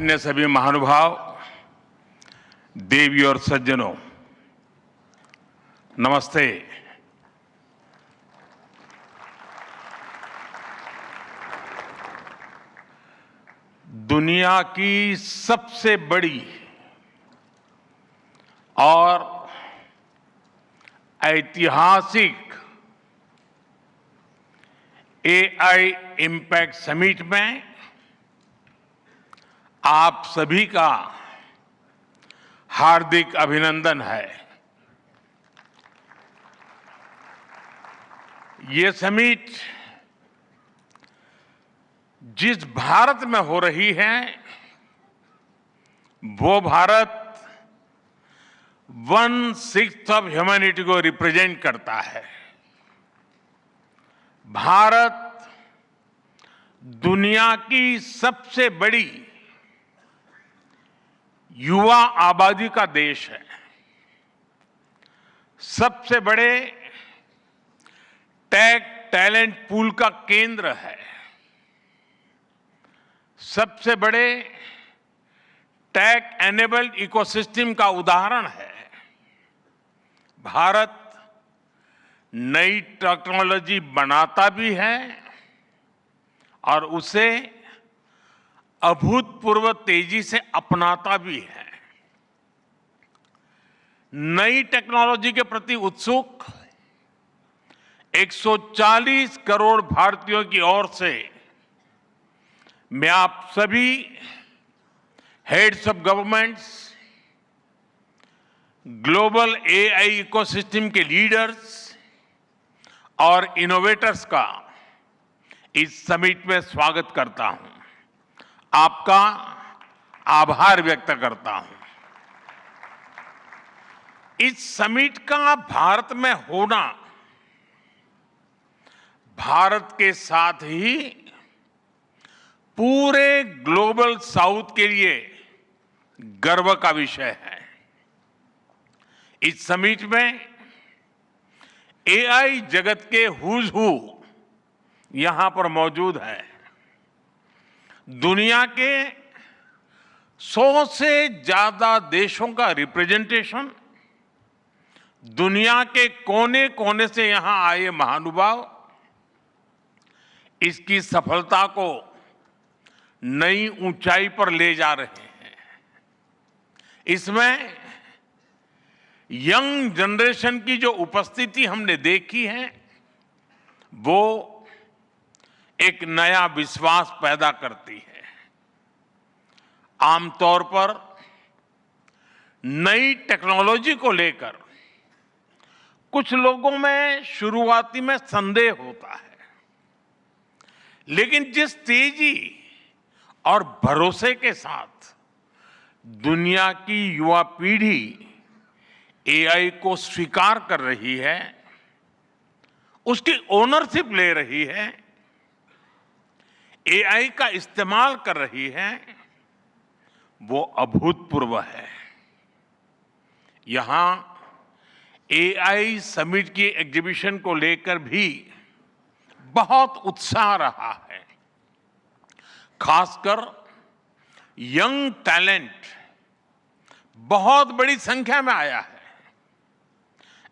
अन्य सभी महानुभाव, देवी और सज्जनों, नमस्ते। दुनिया की सबसे बड़ी और ऐतिहासिक एआई इम्पैक्ट समिट में आप सभी का हार्दिक अभिनंदन है। ये समिट जिस भारत में हो रही है वो भारत 1/6 ऑफ ह्यूमैनिटी को रिप्रेजेंट करता है। भारत दुनिया की सबसे बड़ी युवा आबादी का देश है, सबसे बड़े टेक टैलेंट पूल का केंद्र है, सबसे बड़े टेक एनेबल्ड इकोसिस्टम का उदाहरण है। भारत नई टेक्नोलॉजी बनाता भी है और उसे अभूतपूर्व तेजी से अपनाता भी है। नई टेक्नोलॉजी के प्रति उत्सुक 140 करोड़ भारतीयों की ओर से मैं आप सभी heads of governments, global AI ecosystem के लीडर्स और इनोवेटर्स का इस समिट में स्वागत करता हूं, आपका आभार व्यक्त करता हूं। इस समिट का भारत में होना भारत के साथ ही पूरे ग्लोबल साउथ के लिए गर्व का विषय है। इस समिट में एआई जगत के हुज हू यहां पर मौजूद है। दुनिया के 100 से ज्यादा देशों का रिप्रेजेंटेशन, दुनिया के कोने कोने से यहां आए महानुभाव इसकी सफलता को नई ऊंचाई पर ले जा रहे हैं। इसमें यंग जनरेशन की जो उपस्थिति हमने देखी है वो एक नया विश्वास पैदा करती है। आमतौर पर नई टेक्नोलॉजी को लेकर कुछ लोगों में शुरुआती में संदेह होता है, लेकिन जिस तेजी और भरोसे के साथ दुनिया की युवा पीढ़ी एआई को स्वीकार कर रही है, उसकी ओनरशिप ले रही है, एआई का इस्तेमाल कर रही है, वो अभूतपूर्व है। यहां एआई समिट की एग्जीबिशन को लेकर भी बहुत उत्साह रहा है। खासकर यंग टैलेंट बहुत बड़ी संख्या में आया है।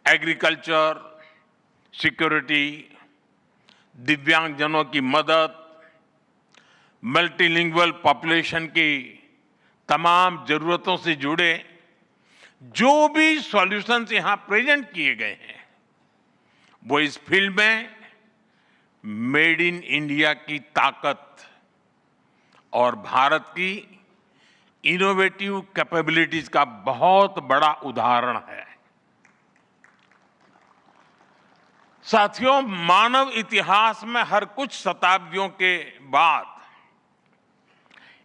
एग्रीकल्चर, सिक्योरिटी, दिव्यांगजनों की मदद, मल्टीलिंगुअल पॉपुलेशन की तमाम जरूरतों से जुड़े जो भी सॉल्यूशंस यहां प्रेजेंट किए गए हैं वो इस फील्ड में मेड इन इंडिया की ताकत और भारत की इनोवेटिव कैपेबिलिटीज का बहुत बड़ा उदाहरण है। साथियों, मानव इतिहास में हर कुछ शताब्दियों के बाद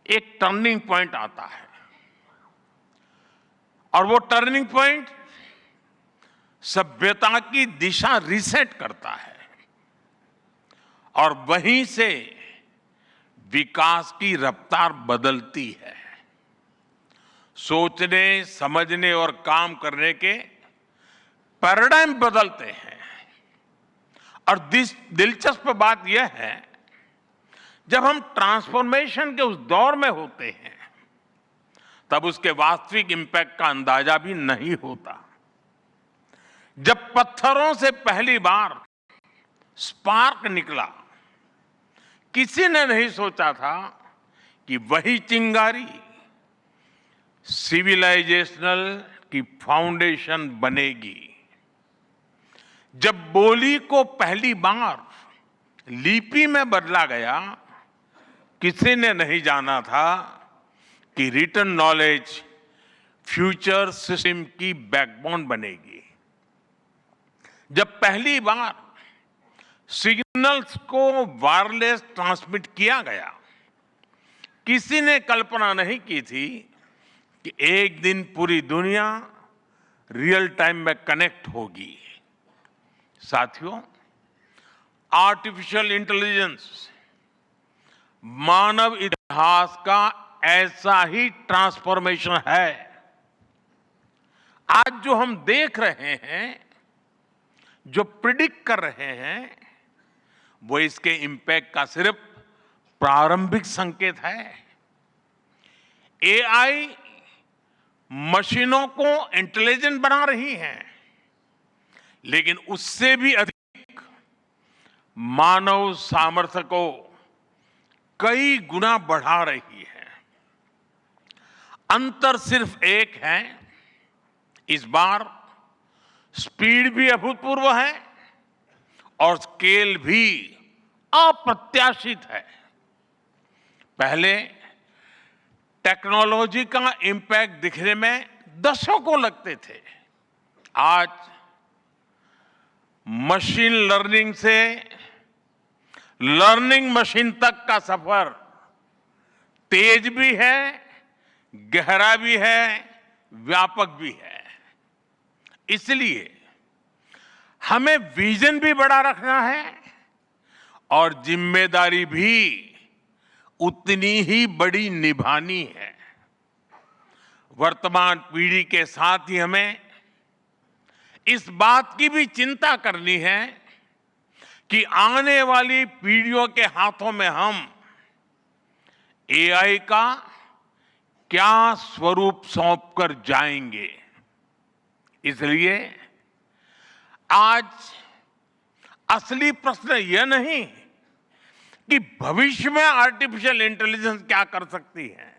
एक टर्निंग पॉइंट आता है और वो टर्निंग पॉइंट सभ्यता की दिशा रीसेट करता है और वहीं से विकास की रफ्तार बदलती है। सोचने, समझने और काम करने के पैराडाइम बदलते हैं। और दिलचस्प बात यह है, जब हम ट्रांसफॉर्मेशन के उस दौर में होते हैं तब उसके वास्तविक इंपैक्ट का अंदाजा भी नहीं होता। जब पत्थरों से पहली बार स्पार्क निकला, किसी ने नहीं सोचा था कि वही चिंगारी सिविलाइजेशनल की फाउंडेशन बनेगी। जब बोली को पहली बार लिपि में बदला गया, किसी ने नहीं जाना था कि रिटन नॉलेज फ्यूचर सिस्टम की बैकबोन बनेगी। जब पहली बार सिग्नल्स को वायरलेस ट्रांसमिट किया गया, किसी ने कल्पना नहीं की थी कि एक दिन पूरी दुनिया रियल टाइम में कनेक्ट होगी। साथियों, आर्टिफिशियल इंटेलिजेंस मानव इतिहास का ऐसा ही ट्रांसफॉर्मेशन है। आज जो हम देख रहे हैं, जो प्रिडिक्ट कर रहे हैं, वो इसके इंपैक्ट का सिर्फ प्रारंभिक संकेत है। एआई मशीनों को इंटेलिजेंट बना रही है, लेकिन उससे भी अधिक मानव सामर्थ्य को कई गुना बढ़ा रही है। अंतर सिर्फ एक है, इस बार स्पीड भी अभूतपूर्व है और स्केल भी अप्रत्याशित है। पहले टेक्नोलॉजी का इंपैक्ट दिखने में दशकों लगते थे। आज मशीन लर्निंग से लर्निंग मशीन तक का सफर तेज भी है, गहरा भी है, व्यापक भी है। इसलिए हमें विजन भी बड़ा रखना है और जिम्मेदारी भी उतनी ही बड़ी निभानी है। वर्तमान पीढ़ी के साथ ही हमें इस बात की भी चिंता करनी है कि आने वाली पीढ़ियों के हाथों में हम एआई का क्या स्वरूप सौंपकर जाएंगे। इसलिए आज असली प्रश्न यह नहीं कि भविष्य में आर्टिफिशियल इंटेलिजेंस क्या कर सकती है।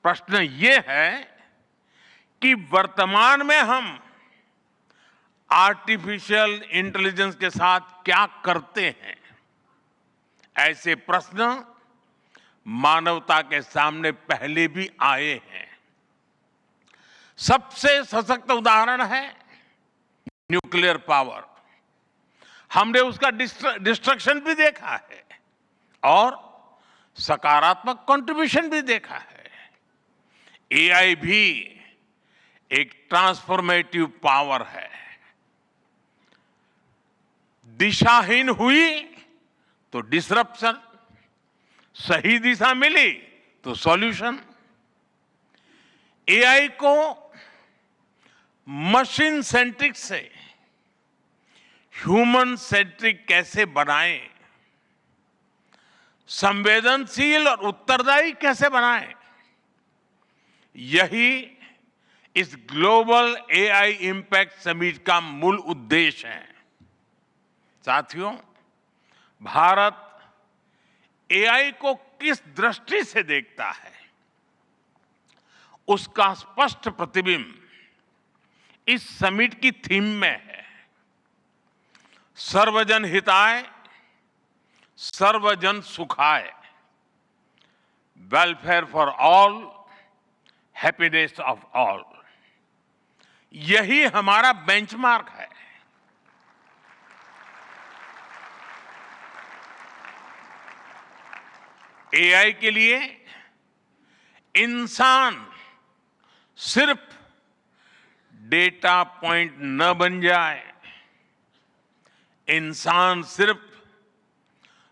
प्रश्न यह है कि वर्तमान में हम आर्टिफिशियल इंटेलिजेंस के साथ क्या करते हैं। ऐसे प्रश्न मानवता के सामने पहले भी आए हैं। सबसे सशक्त उदाहरण है न्यूक्लियर पावर। हमने उसका डिस्ट्रक्शन भी देखा है और सकारात्मक कंट्रीब्यूशन भी देखा है। एआई भी एक ट्रांसफॉर्मेटिव पावर है। दिशाहीन हुई तो डिसरप्शन, सही दिशा मिली तो सॉल्यूशन। एआई को मशीन सेंट्रिक से ह्यूमन सेंट्रिक कैसे बनाएं, संवेदनशील और उत्तरदायी कैसे बनाएं, यही इस ग्लोबल एआई इंपैक्ट समिट का मूल उद्देश्य है। साथियों, भारत एआई को किस दृष्टि से देखता है, उसका स्पष्ट प्रतिबिंब इस समिट की थीम में है। सर्वजन हिताय, सर्वजन सुखाय, welfare for all, happiness of all. यही हमारा बेंचमार्क है। एआई के लिए इंसान सिर्फ डेटा पॉइंट न बन जाए, इंसान सिर्फ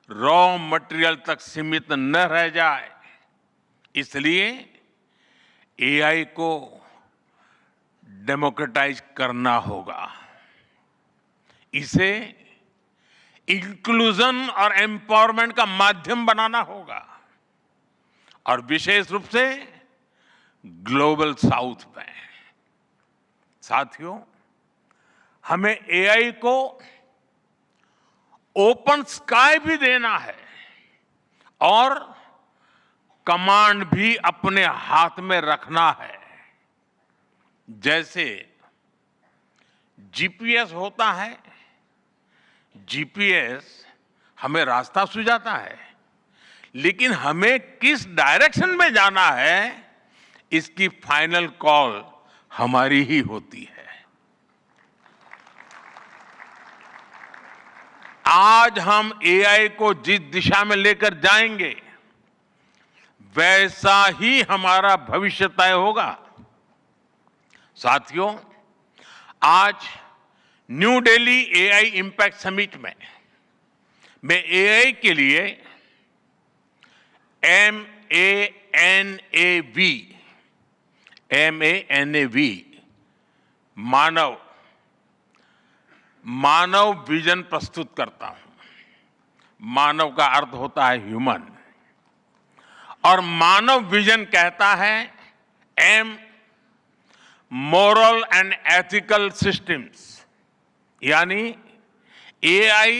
रॉ मटेरियल तक सीमित न रह जाए। इसलिए एआई को डेमोक्रेटाइज करना होगा, इसे इंक्लूजन और एम्पावरमेंट का माध्यम बनाना होगा और विशेष रूप से ग्लोबल साउथ में। साथियों, हमें एआई को ओपन स्काई भी देना है और कमांड भी अपने हाथ में रखना है। जैसे जीपीएस होता है, जीपीएस हमें रास्ता सुझाता है, लेकिन हमें किस डायरेक्शन में जाना है इसकी फाइनल कॉल हमारी ही होती है। आज हम एआई को जिस दिशा में लेकर जाएंगे वैसा ही हमारा भविष्य तय होगा। साथियों, आज new Delhi AI impact summit में मैं एआई के लिए MANAV मानव विजन प्रस्तुत करता हूं। मानव का अर्थ होता है ह्यूमन, और मानव विजन कहता है M moral and ethical systems, यानी एआई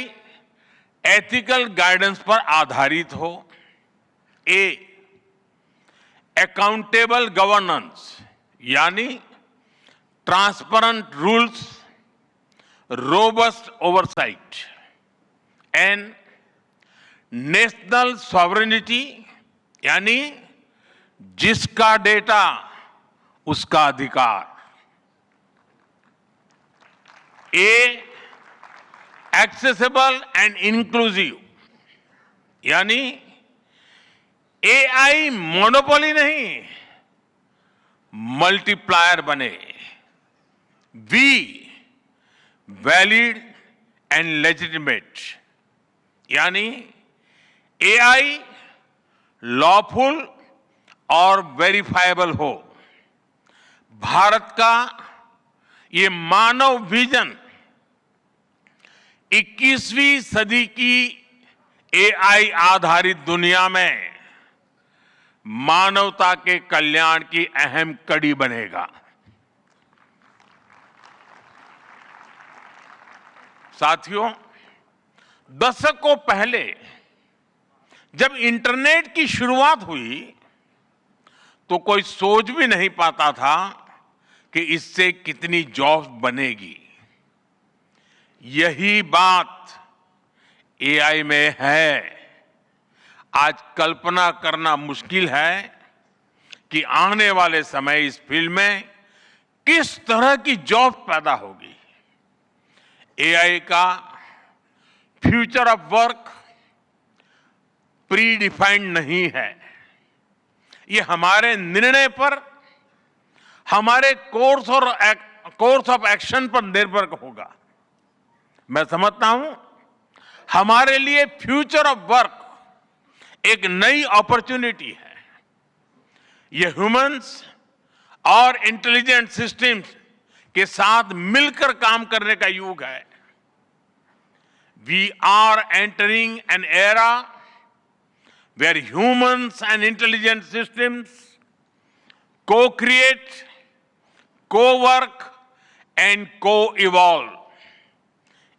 एथिकल गाइडेंस पर आधारित हो। A अकाउंटेबल गवर्नेंस, यानी transparent rules, robust oversight. N national sovereignty, यानी जिसका डेटा उसका अधिकार। A एक्सेसिबल एंड इंक्लूसिव, यानी एआई मोनोपोली नहीं, मल्टीप्लायर बने। V वैलिड एंड लेजिटिमेट, यानी एआई लॉफुल और वेरीफाइबल हो। भारत का ये मानव विजन 21वीं सदी की एआई आधारित दुनिया में मानवता के कल्याण की अहम कड़ी बनेगा। साथियों, दशकों पहले जब इंटरनेट की शुरुआत हुई तो कोई सोच भी नहीं पाता था कि इससे कितनी जॉब्स बनेगी। यही बात एआई में है। आज कल्पना करना मुश्किल है कि आने वाले समय इस फील्ड में किस तरह की जॉब पैदा होगी। एआई का future of work pre defined नहीं है। ये हमारे निर्णय पर, हमारे कोर्स ऑफ एक्शन पर निर्भर होगा। मैं समझता हूं हमारे लिए फ्यूचर ऑफ वर्क एक नई अपॉर्चुनिटी है। ये ह्यूमंस और इंटेलिजेंट सिस्टम्स के साथ मिलकर काम करने का युग है। We are entering an era where humans and intelligent systems co-create, co-work and co-evolve।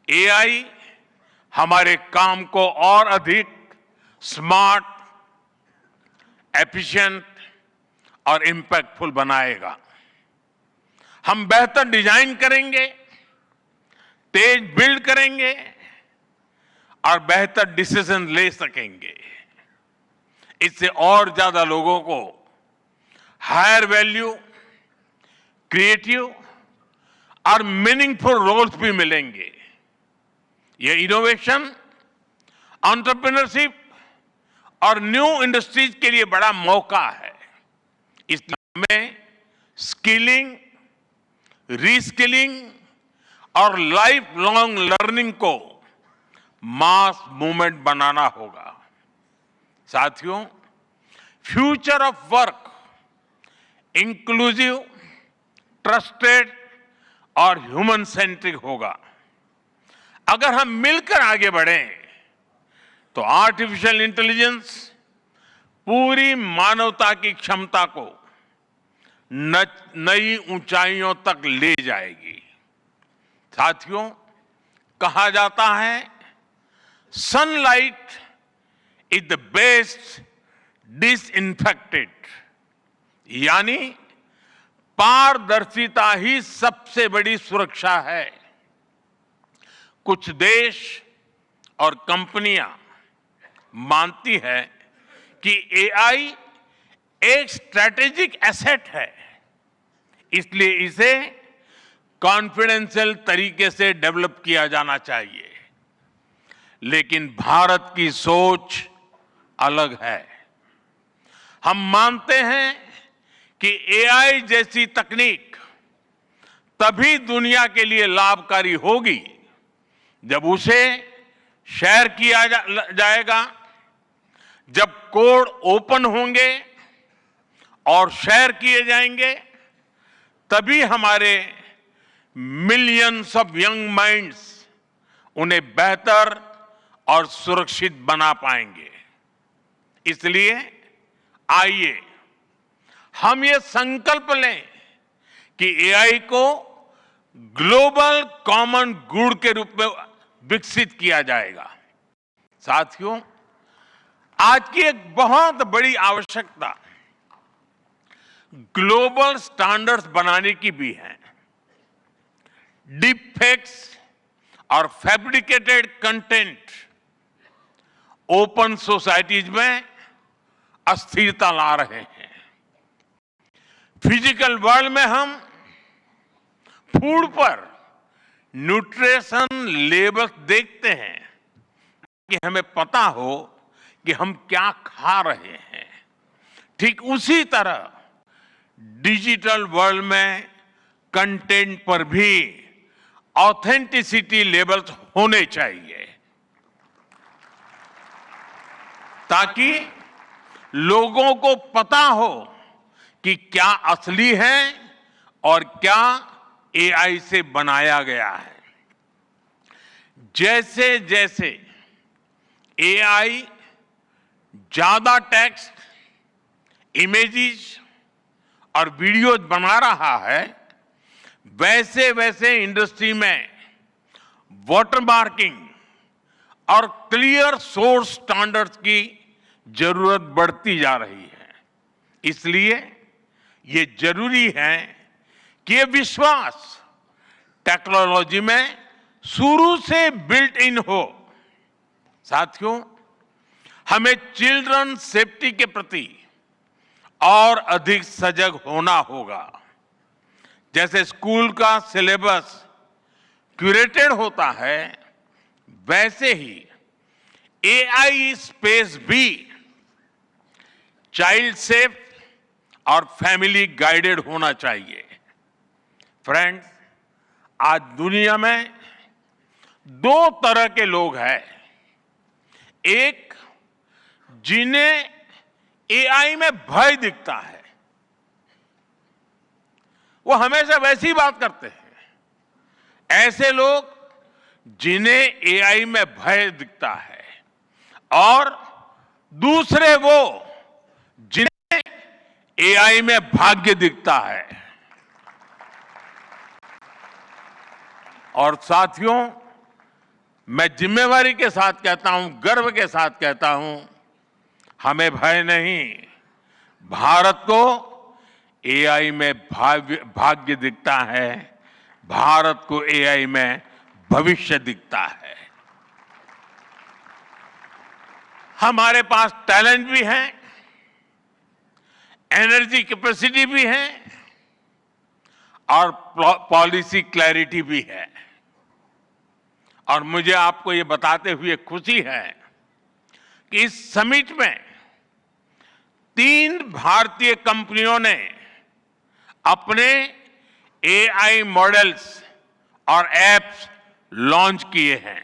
AI हमारे काम को और अधिक स्मार्ट, एफिशिएंट और इंपैक्टफुल बनाएगा। हम बेहतर डिजाइन करेंगे, तेज बिल्ड करेंगे और बेहतर डिसीजन ले सकेंगे। इससे और ज्यादा लोगों को हायर वैल्यू, क्रिएटिव और मीनिंगफुल रोल्स भी मिलेंगे। ये इनोवेशन, एंटरप्रेन्योरशिप और न्यू इंडस्ट्रीज के लिए बड़ा मौका है। इसलिए हमें स्किलिंग, रीस्किलिंग और लाइफ लॉन्ग लर्निंग को मास मूवमेंट बनाना होगा। साथियों, future of work inclusive, trusted और ह्यूमन सेंट्रिक होगा। अगर हम मिलकर आगे बढ़ें तो आर्टिफिशियल इंटेलिजेंस पूरी मानवता की क्षमता को नई ऊंचाइयों तक ले जाएगी। साथियों, कहा जाता है sunlight is the best disinfectant, यानी पारदर्शिता ही सबसे बड़ी सुरक्षा है। कुछ देश और कंपनियां मानती है कि एआई एक स्ट्रैटेजिक एसेट है, इसलिए इसे कॉन्फिडेंशियल तरीके से डेवलप किया जाना चाहिए। लेकिन भारत की सोच अलग है। हम मानते हैं कि एआई जैसी तकनीक तभी दुनिया के लिए लाभकारी होगी जब उसे शेयर किया जाएगा, जब कोड ओपन होंगे और शेयर किए जाएंगे, तभी हमारे मिलियंस ऑफ यंग माइंड्स उन्हें बेहतर और सुरक्षित बना पाएंगे। इसलिए आइए हम ये संकल्प लें कि एआई को ग्लोबल कॉमन गुड के रूप में विकसित किया जाएगा। साथियों, आज की एक बहुत बड़ी आवश्यकता ग्लोबल स्टैंडर्ड्स बनाने की भी है। डीप फेक्स और फैब्रिकेटेड कंटेंट ओपन सोसाइटीज में अस्थिरता ला रहे हैं। फिजिकल वर्ल्ड में हम फूड पर न्यूट्रिशन लेबल देखते हैं कि हमें पता हो कि हम क्या खा रहे हैं। ठीक उसी तरह डिजिटल वर्ल्ड में कंटेंट पर भी ऑथेंटिसिटी लेबल्स होने चाहिए, ताकि लोगों को पता हो कि क्या असली है और क्या एआई से बनाया गया है। जैसे जैसे एआई ज्यादा टेक्स्ट, इमेजेस और वीडियोज बना रहा है, वैसे वैसे इंडस्ट्री में वाटरमार्किंग और क्लियर सोर्स स्टैंडर्ड्स की जरूरत बढ़ती जा रही है। इसलिए ये जरूरी है कि ये विश्वास टेक्नोलॉजी में शुरू से बिल्ट इन हो। साथियों, हमें चिल्ड्रन सेफ्टी के प्रति और अधिक सजग होना होगा। जैसे स्कूल का सिलेबस क्यूरेटेड होता है, वैसे ही एआई स्पेस भी चाइल्ड सेफ और फैमिली गाइडेड होना चाहिए। फ्रेंड्स, आज दुनिया में दो तरह के लोग हैं। एक, जिन्हें एआई में भय दिखता है, वो हमेशा वैसी बात करते हैं। ऐसे लोग जिन्हें एआई में भय दिखता है, और दूसरे वो जिन्हें एआई में भाग्य दिखता है। और साथियों, मैं जिम्मेवारी के साथ कहता हूं, गर्व के साथ कहता हूं, हमें भय नहीं, भारत को एआई में भाग्य दिखता है, भारत को एआई में भविष्य दिखता है। हमारे पास टैलेंट भी है, एनर्जी कैपेसिटी भी है और पॉलिसी क्लैरिटी भी है। और मुझे आपको ये बताते हुए खुशी है कि इस समिट में 3 भारतीय कंपनियों ने अपने एआई मॉडल्स और एप्स लॉन्च किए हैं।